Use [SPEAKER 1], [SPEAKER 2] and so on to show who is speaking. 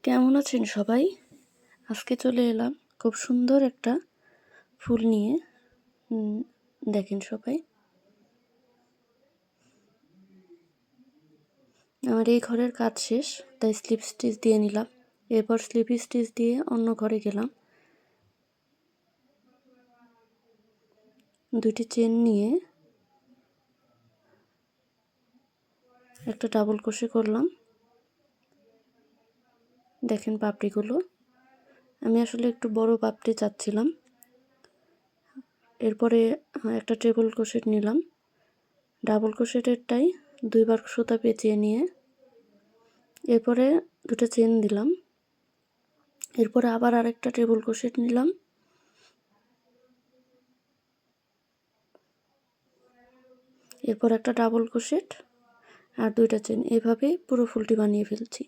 [SPEAKER 1] কেমন আছেন সবাই? আজকে চলে এলাম খুব সুন্দর একটা ফুল নিয়ে। দেখেন সবাই, আমার এই ঘরের কাজ শেষ, তাই স্লিপ স্টিচ দিয়ে নিলাম। এরপর স্লিপ স্টিচ দিয়ে অন্য ঘরে গেলাম। দুইটি চেন নিয়ে একটা ডাবল ক্রোশে করলাম। দেখেন পাপড়িগুলো, আমি আসলে একটু বড় পাপড়ি চাচ্ছিলাম। এরপরে একটা ট্রিপল ক্রোশেট নিলাম। ডাবল ক্রোশেটেরটাই দুইবার সুতা পেঁচিয়ে নিয়ে এরপরে দুটো চেন দিলাম। এরপরে আবার আরেকটা ট্রিপল ক্রোশেট নিলাম। এরপর একটা ডাবল ক্রোশেট আর দুইটা চেন, এভাবে পুরো ফুলটি বানিয়ে ফেলছি।